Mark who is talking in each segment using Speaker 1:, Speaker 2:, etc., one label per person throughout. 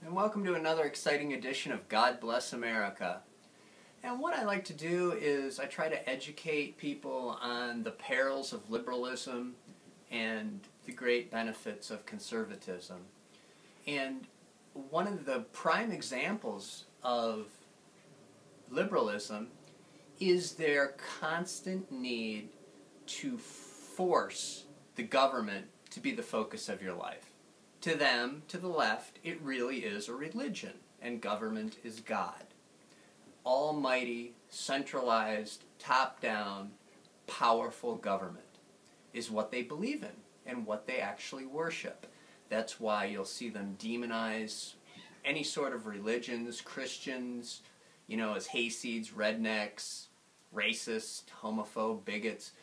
Speaker 1: and welcome to another exciting edition of God Bless America. And what I like to do is I try to educate people on the perils of liberalism and the great benefits of conservatism. And one of the prime examples of liberalism is their constant need to force the government to be the focus of your life. To them, to the left, it really is a religion, and government is God. Almighty, centralized, top-down, powerful government is what they believe in and what they actually worship. That's why you'll see them demonize any sort of religions, Christians, as hayseeds, rednecks, racist, homophobe, bigots,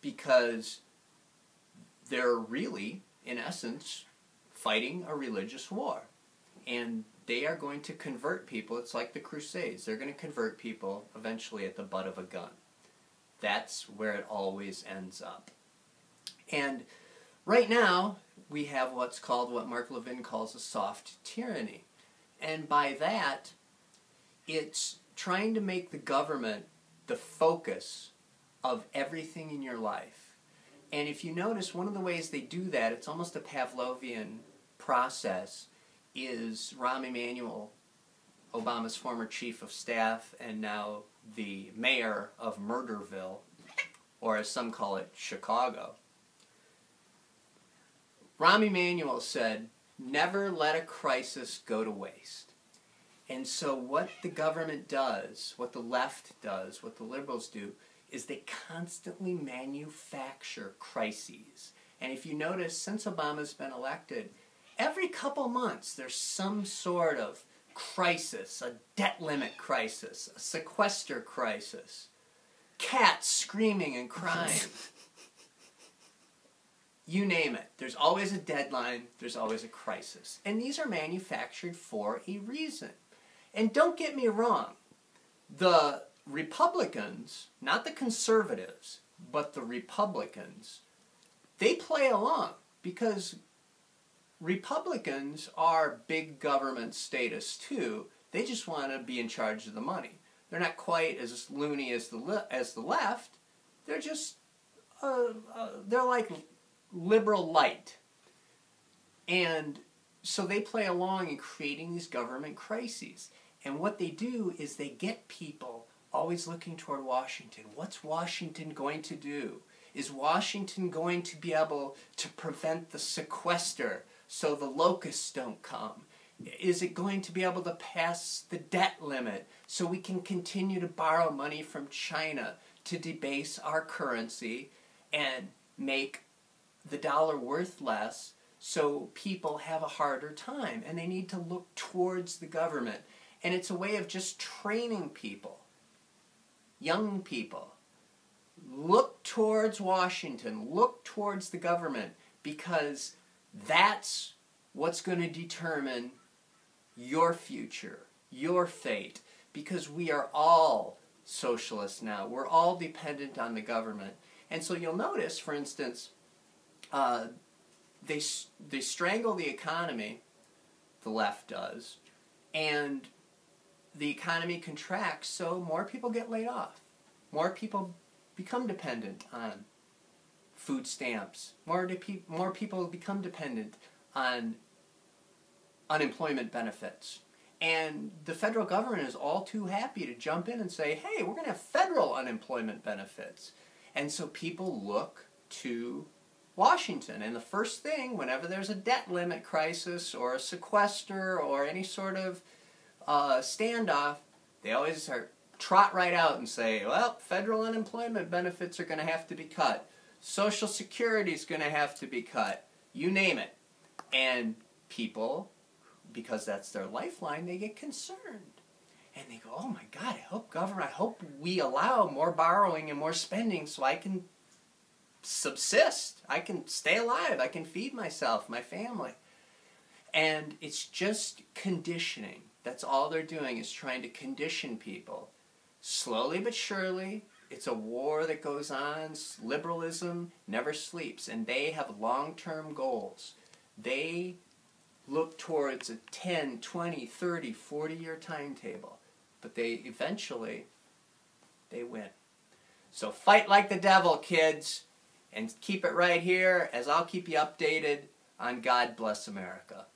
Speaker 1: because they're really, in essence, fighting a religious war. And they are going to convert people. It's like the Crusades. They're going to convert people eventually at the butt of a gun. That's where it always ends up. And right now, we have what Mark Levin calls a soft tyranny. And by that, it's trying to make the government the focus of everything in your life. And if you notice, one of the ways they do that, it's almost a Pavlovian process, is Rahm Emanuel, Obama's former chief of staff and now the mayor of Murderville, or as some call it, Chicago. Rahm Emanuel said, "Never let a crisis go to waste." And so what the government does, what the left does, what the liberals do, is they constantly manufacture crises. And if you notice, since Obama's been elected, every couple months there's some sort of crisis, a debt limit crisis, a sequester crisis, cats screaming and crying. You name it. There's always a deadline, there's always a crisis. And these are manufactured for a reason. And don't get me wrong, the Republicans, not the conservatives, but the Republicans, they play along because Republicans are big government status too. They just want to be in charge of the money. They're not quite as loony as the left. They're just they're like liberal light. And so they play along in creating these government crises. And what they do is they get people always looking toward Washington. What's Washington going to do? Is Washington going to be able to prevent the sequester so the locusts don't come? Is it going to be able to pass the debt limit so we can continue to borrow money from China to debase our currency and make the dollar worth less so people have a harder time? And they need to look towards the government. And it's a way of just training people, young people. Look towards Washington, look towards the government, because that's what's going to determine your future, your fate, because we are all socialists now. We're all dependent on the government. And so you'll notice, for instance, they strangle the economy, the left does, and the economy contracts, so more people get laid off. More people become dependent on food stamps. More people become dependent on unemployment benefits. And the federal government is all too happy to jump in and say, hey, we're going to have federal unemployment benefits. And so people look to Washington. And the first thing, whenever there's a debt limit crisis or a sequester or any sort of standoff, they always trot right out and say, well, federal unemployment benefits are going to have to be cut. Social Security is going to have to be cut. You name it. And people, because that's their lifeline, they get concerned. And they go, oh my God, I hope we allow more borrowing and more spending so I can subsist. I can stay alive. I can feed myself, my family. And it's just conditioning. That's all they're doing, is trying to condition people. Slowly but surely, it's a war that goes on. Liberalism never sleeps, and they have long-term goals. They look towards a 10, 20, 30, 40-year timetable. But they win. So fight like the devil, kids, and keep it right here as I'll keep you updated on God Bless America.